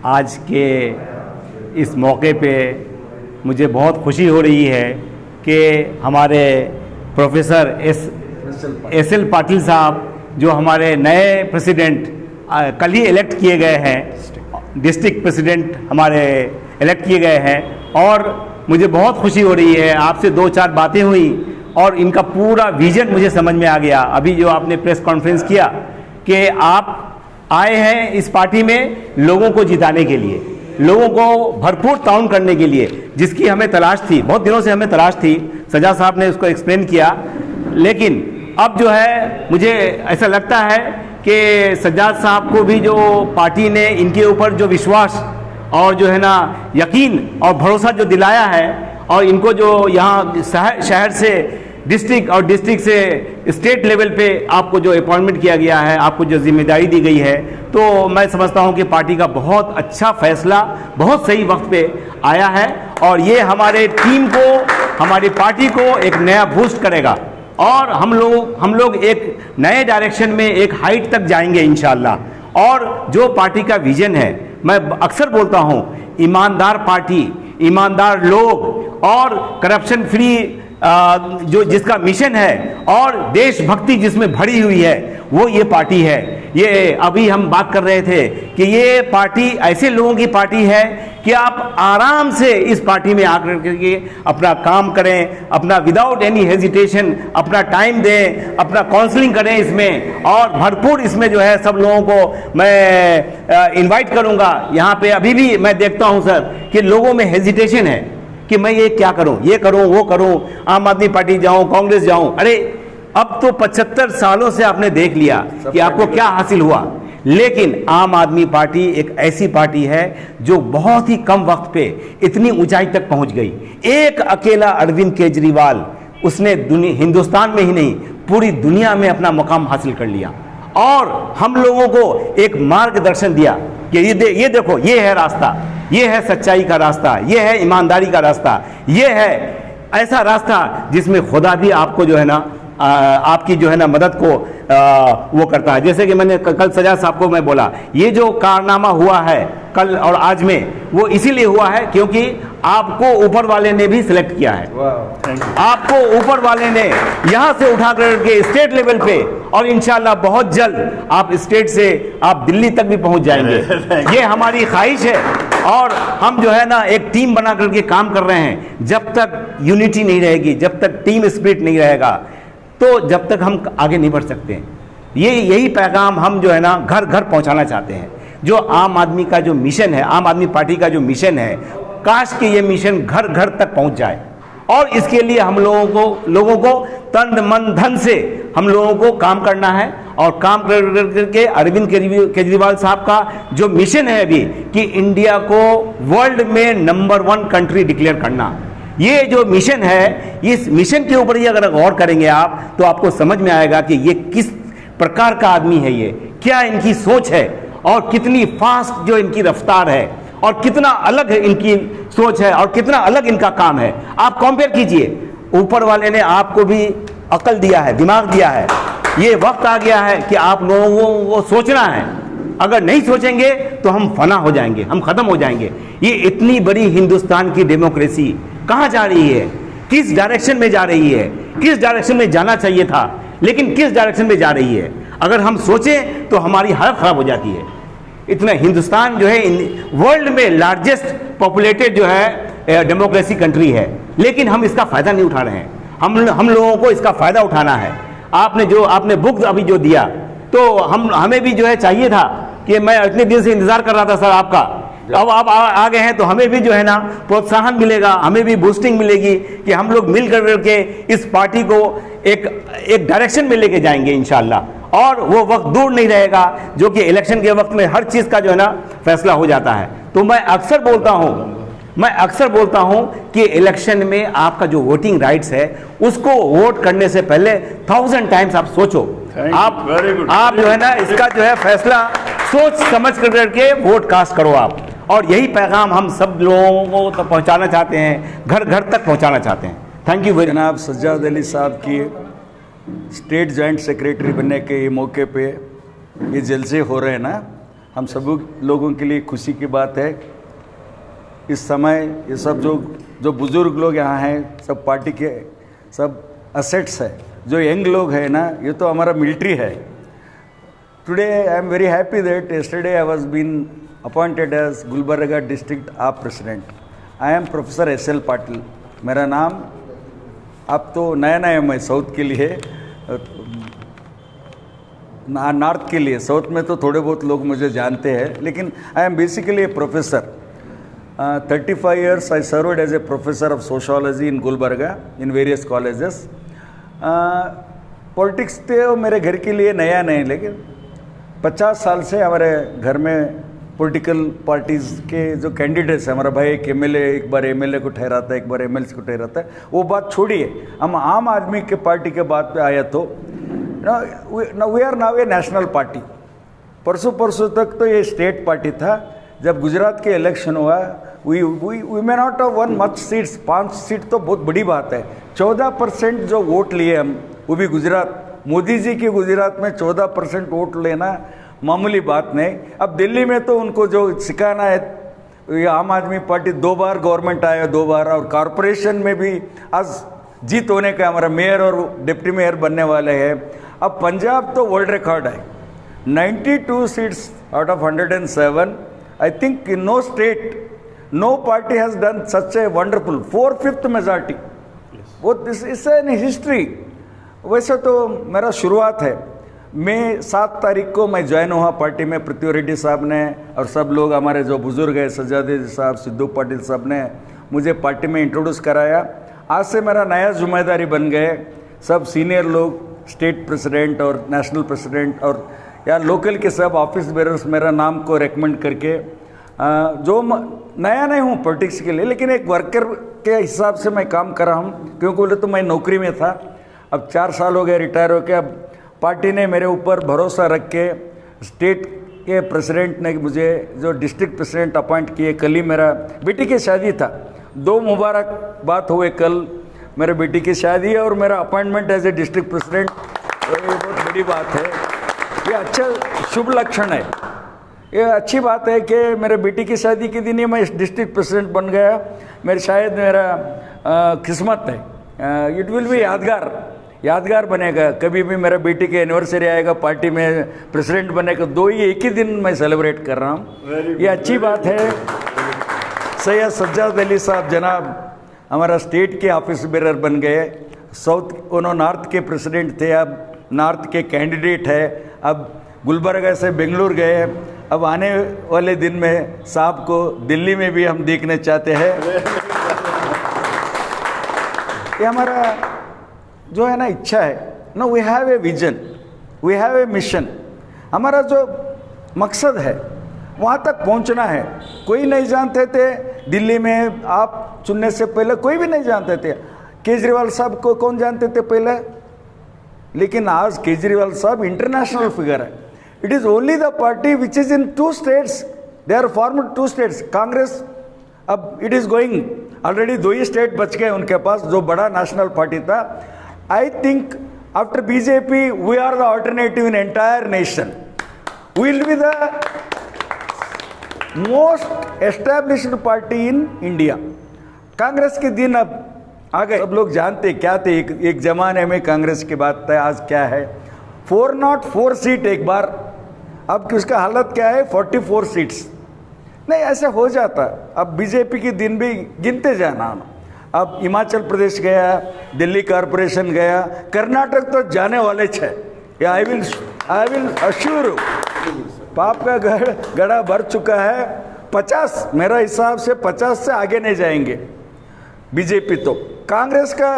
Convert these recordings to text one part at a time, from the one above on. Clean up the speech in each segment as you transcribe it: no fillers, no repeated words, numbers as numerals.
आज के इस मौके पे मुझे बहुत खुशी हो रही है कि हमारे प्रोफेसर एस एल पाटिल साहब जो हमारे नए प्रेसिडेंट कल ही इलेक्ट किए गए हैं, डिस्ट्रिक्ट प्रेसिडेंट हमारे इलेक्ट किए गए हैं, और मुझे बहुत खुशी हो रही है। आपसे 2-4 बातें हुई और इनका पूरा विजन मुझे समझ में आ गया। अभी जो आपने प्रेस कॉन्फ्रेंस किया कि आप आए हैं इस पार्टी में लोगों को जिताने के लिए, लोगों को भरपूर ताउन करने के लिए, जिसकी हमें तलाश थी, बहुत दिनों से हमें तलाश थी। सज्जाद साहब ने उसको एक्सप्लेन किया, लेकिन अब जो है मुझे ऐसा लगता है कि सज्जाद साहब को भी जो पार्टी ने इनके ऊपर जो विश्वास और जो है ना यकीन और भरोसा जो दिलाया है, और इनको जो यहाँ शहर से डिस्ट्रिक्ट और डिस्ट्रिक्ट से स्टेट लेवल पे आपको जो अपॉइंटमेंट किया गया है, आपको जो जिम्मेदारी दी गई है, तो मैं समझता हूँ कि पार्टी का बहुत अच्छा फैसला बहुत सही वक्त पे आया है, और ये हमारे टीम को, हमारी पार्टी को एक नया बूस्ट करेगा, और हम लोग एक नए डायरेक्शन में, एक हाइट तक जाएंगे इंशाल्लाह। और जो पार्टी का विजन है, मैं अक्सर बोलता हूँ, ईमानदार पार्टी, ईमानदार लोग और करप्शन फ्री जो जिसका मिशन है और देशभक्ति जिसमें भरी हुई है, वो ये पार्टी है। ये अभी हम बात कर रहे थे कि ये पार्टी ऐसे लोगों की पार्टी है कि आप आराम से इस पार्टी में आकर के अपना काम करें, अपना विदाउट एनी हेजिटेशन अपना टाइम दें, अपना काउंसलिंग करें इसमें, और भरपूर इसमें जो है सब लोगों को मैं इनवाइट करूंगा। यहाँ पे अभी भी मैं देखता हूँ सर कि लोगों में हेजिटेशन है कि मैं ये क्या करूं, ये करूं, वो करूं, आम आदमी पार्टी जाऊं, कांग्रेस जाऊं। अरे अब तो 75 सालों से आपने देख लिया कि आपको क्या हासिल हुआ, लेकिन आम आदमी पार्टी एक ऐसी पार्टी है जो बहुत ही कम वक्त पे इतनी ऊंचाई तक पहुंच गई। एक अकेला अरविंद केजरीवाल, उसने हिंदुस्तान में ही नहीं पूरी दुनिया में अपना मुकाम हासिल कर लिया, और हम लोगों को एक मार्गदर्शन दिया कि ये देखो, ये है रास्ता, ये है सच्चाई का रास्ता, ये है ईमानदारी का रास्ता, ये है ऐसा रास्ता जिसमें खुदा भी आपको जो है ना आपकी जो है ना मदद को वो करता है। जैसे कि मैंने कल सज्जाद साहब को मैं बोला, ये जो कारनामा हुआ है कल और आज में, वो इसीलिए हुआ है क्योंकि आपको ऊपर वाले ने भी सिलेक्ट किया है। आपको ऊपर वाले ने यहां से उठा करके स्टेट लेवल पे, और इंशाल्लाह बहुत जल्द आप स्टेट से आप दिल्ली तक भी पहुंच जाएंगे। ये हमारी ख्वाहिश है, और हम जो है ना एक टीम बना करके काम कर रहे हैं। जब तक यूनिटी नहीं रहेगी, जब तक टीम स्पिरिट नहीं रहेगा, तो जब तक हम आगे नहीं बढ़ सकते। यही पैगाम हम जो है ना घर घर पहुंचाना चाहते हैं। जो आम आदमी का जो मिशन है, आम आदमी पार्टी का जो मिशन है, काश कि ये मिशन घर घर तक पहुंच जाए, और इसके लिए हम लोगों को तन मन धन से हम लोगों को काम करना है। और काम करके अरविंद केजरीवाल साहब का जो मिशन है अभी कि इंडिया को वर्ल्ड में नंबर 1 कंट्री डिक्लेयर करना, ये जो मिशन है, इस मिशन के ऊपर ही अगर गौर करेंगे आप, तो आपको समझ में आएगा कि ये किस प्रकार का आदमी है, ये क्या इनकी सोच है, और कितनी फास्ट जो इनकी रफ्तार है, और कितना अलग है इनकी सोच है, और कितना अलग इनका काम है। आप कंपेयर कीजिए, ऊपर वाले ने आपको भी अकल दिया है, दिमाग दिया है। ये वक्त आ गया है कि आप लोगों को सोचना है। अगर नहीं सोचेंगे तो हम फना हो जाएंगे, हम खत्म हो जाएंगे। ये इतनी बड़ी हिंदुस्तान की डेमोक्रेसी कहाँ जा रही है, किस डायरेक्शन में जा रही है, किस डायरेक्शन में जाना चाहिए था, लेकिन किस डायरेक्शन में जा रही है, अगर हम सोचें तो हमारी हालत खराब हो जाती है। इतना हिंदुस्तान जो है वर्ल्ड में लार्जेस्ट पॉपुलेटेड जो है डेमोक्रेसी कंट्री है, लेकिन हम इसका फायदा नहीं उठा रहे हैं। हम लोगों को इसका फायदा उठाना है। आपने बुक अभी जो दिया, तो हमें भी जो है चाहिए था कि मैं इतने दिन से इंतजार कर रहा था सर आपका, अब आप आ गए हैं तो हमें भी जो है ना प्रोत्साहन मिलेगा, हमें भी बूस्टिंग मिलेगी कि हम लोग मिल करके इस पार्टी को एक डायरेक्शन में लेके जाएंगे इंशाल्लाह। और वो वक्त दूर नहीं रहेगा जो कि इलेक्शन के वक्त में हर चीज़ का जो है ना फैसला हो जाता है। तो मैं अक्सर बोलता हूं कि इलेक्शन में आपका जो वोटिंग राइट्स है, उसको वोट करने से पहले 1000 टाइम्स आप सोचो। आप जो है ना इसका जो है फैसला सोच समझ करके वोट कास्ट करो आप। और यही पैगाम हम सब लोगों को तो पहुंचाना चाहते हैं, घर घर तक पहुंचाना चाहते हैं। Thank you very. जनाब सज्जाद अली साहब की स्टेट जॉइंट सेक्रेटरी बनने के ये मौके पे ये जलसे हो रहे हैं ना, हम सभी लोगों के लिए खुशी की बात है। इस समय ये सब जो बुज़ुर्ग लोग यहाँ हैं, सब पार्टी के सब असेट्स है। जो यंग लोग हैं ना, ये तो हमारा मिलिट्री है। Today I am very happy that yesterday I was been appointed as Gulbarga district AAP president. I am professor SL Patil मेरा नाम। अब तो नया नया मैं साउथ के लिए, नॉर्थ के लिए, साउथ में तो थोड़े बहुत लोग मुझे जानते हैं, लेकिन I am basically A professor. 35 years I served as a professor of sociology in Gulbarga in various colleges। Politics तो मेरे घर के लिए नया नहीं, लेकिन 50 साल से हमारे घर में पॉलिटिकल पार्टीज़ के जो कैंडिडेट्स हैं, हमारा भाई एक MLA एक बार MLA को ठहराता है, एक बार MLC को ठहराता है, वो बात छोड़िए, हम आम आदमी के पार्टी के बात पे आया तो we are now a national party. परसों तक तो ये स्टेट पार्टी था। जब गुजरात के इलेक्शन हुआ, we may not have one much seats, 5 seat तो बहुत बड़ी बात है। 14% जो वोट लिए हम, वो भी गुजरात, मोदी जी के गुजरात में 14% वोट लेना मामूली बात नहीं। अब दिल्ली में तो उनको जो सिखाना है, ये आम आदमी पार्टी 2 बार गवर्नमेंट आया, 2 बार, और कॉरपोरेशन में भी आज जीत होने का, हमारा मेयर और डिप्टी मेयर बनने वाले हैं। अब पंजाब तो वर्ल्ड रिकॉर्ड है, 92 seats out of 107। I think in no state no party has done such a wonderful 4/5 majority. वो दिस इज एन हिस्ट्री। वैसे तो मेरा शुरुआत है, मैं 7 तारीख को मैं ज्वाइन हुआ पार्टी में। पृथ्वी रेड्डी साहब ने और सब लोग हमारे जो बुजुर्ग हैं, सज्जादी साहब, सिद्धू पाटिल साहब ने मुझे पार्टी में इंट्रोड्यूस कराया। आज से मेरा नया जिम्मेदारी बन गए। सब सीनियर लोग, स्टेट प्रेसिडेंट और नेशनल प्रेसिडेंट और या लोकल के सब ऑफिस बेरर्स मेरा नाम को रेकमेंड करके, जो नया नहीं हूँ पॉलिटिक्स के लिए, लेकिन एक वर्कर के हिसाब से मैं काम कर रहा हूँ, क्योंकि बोले तो मैं नौकरी में था। अब 4 साल हो गए रिटायर होकर। अब पार्टी ने मेरे ऊपर भरोसा रख के स्टेट के प्रेसिडेंट ने मुझे जो डिस्ट्रिक्ट प्रेसिडेंट अपॉइंट किए। कल ही मेरा बेटी की शादी था, 2 मुबारक बात हुए कल। मेरे बेटी की शादी है और मेरा appointment as a district president, ये बहुत बड़ी बात है। ये अच्छा शुभ लक्षण है। ये अच्छी बात है कि मेरे बेटी की शादी के दिन ही मैं डिस्ट्रिक्ट प्रेसिडेंट बन गया। मेरे शायद मेरा किस्मत है। इट विल बी यादगार बनेगा। कभी भी मेरा बेटी के एनिवर्सरी आएगा, पार्टी में प्रेसिडेंट बनेगा, 2 ही एक ही दिन मैं सेलिब्रेट कर रहा हूँ। ये अच्छी बात है। सैयद सज्जाद अली साहब जनाब हमारा स्टेट के ऑफिस बेरर बन गए। साउथ, उन्होंने नॉर्थ के प्रेसिडेंट थे, अब नॉर्थ के कैंडिडेट है। अब गुलबर्गा से बेंगलुरु गए। अब आने वाले दिन में साहब को दिल्ली में भी हम देखने चाहते हैं। ये हमारा जो है ना इच्छा है ना, we have a vision, we have a mission. हमारा जो मकसद है वहाँ तक पहुँचना है। कोई नहीं जानते थे दिल्ली में, आप चुनने से पहले कोई भी नहीं जानते थे। केजरीवाल साहब को कौन जानते थे पहले, लेकिन आज केजरीवाल साहब इंटरनेशनल फिगर है। It is only the party which is in 2 states, they are formed 2 states. Congress अब इट इज गोइंग, ऑलरेडी 2 ही स्टेट बच गए उनके पास, जो बड़ा नेशनल पार्टी था। I think after BJP we are the alternative in entire nation, will be the most established party in India. Congress के दिन अब आ गए। सब लोग जानते क्या थे एक जमाने में कांग्रेस की बात है, आज क्या है। 404 सीट एक बार, अब उसका हालत क्या है, 44 सीट्स। नहीं, ऐसे हो जाता। अब बीजेपी के दिन भी गिनते जाना। अब हिमाचल प्रदेश गया, दिल्ली कॉरपोरेशन गया, कर्नाटक तो जाने वाले छे। आई विल अश्योर, पाप का गड़ा भर चुका है। 50, मेरा हिसाब से 50 से आगे नहीं जाएंगे बीजेपी तो। कांग्रेस का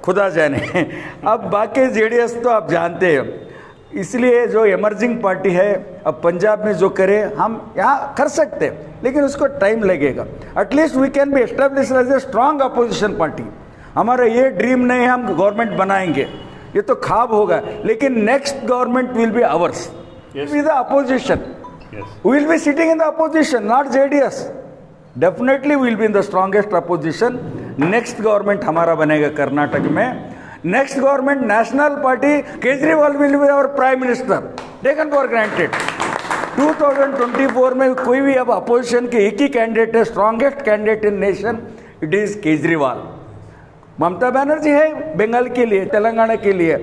खुदा जाने। अब बाकी जेडीएस तो आप जानते हैं। इसलिए जो इमर्जिंग पार्टी है, अब पंजाब में जो करे हम यहाँ कर सकते हैं, लेकिन उसको टाइम लगेगा। At least we can be establish as a strong opposition party. हमारा ये ड्रीम नहीं हम गवर्नमेंट बनाएंगे, ये तो ख्वाब होगा, लेकिन next government will be ours, will the opposition, will be sitting in the opposition, not JDS. Definitely will be in the strongest opposition. Next government हमारा बनेगा कर्नाटक में। Next government national party, Kejriwal will be our prime minister, taken for granted. 2024 में कोई भी अब opposition के एक ही कैंडिडेट है, strongest candidate in nation, it is Kejriwal. Mamata Banerjee है बंगाल के लिए, तेलंगाना के लिए,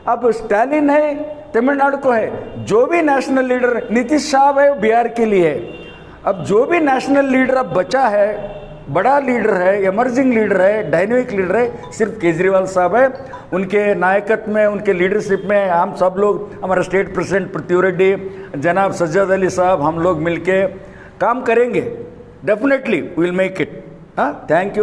अब स्टालिन है तमिलनाडु को है, जो भी नेशनल लीडर, नीतीश साहब है बिहार के लिए है। अब जो भी नेशनल लीडर अब बचा है, बड़ा लीडर है, एमर्जिंग लीडर है, डायनेमिक लीडर है, सिर्फ केजरीवाल साहब है। उनके नायकत्व में, उनके लीडरशिप में हम सब लोग, हमारा स्टेट प्रेसिडेंट पृथ्वी रेड्डी, जनाब सज्जद अली साहब, हम लोग मिलके काम करेंगे। Definitely we will make it. हाँ, थैंक यू।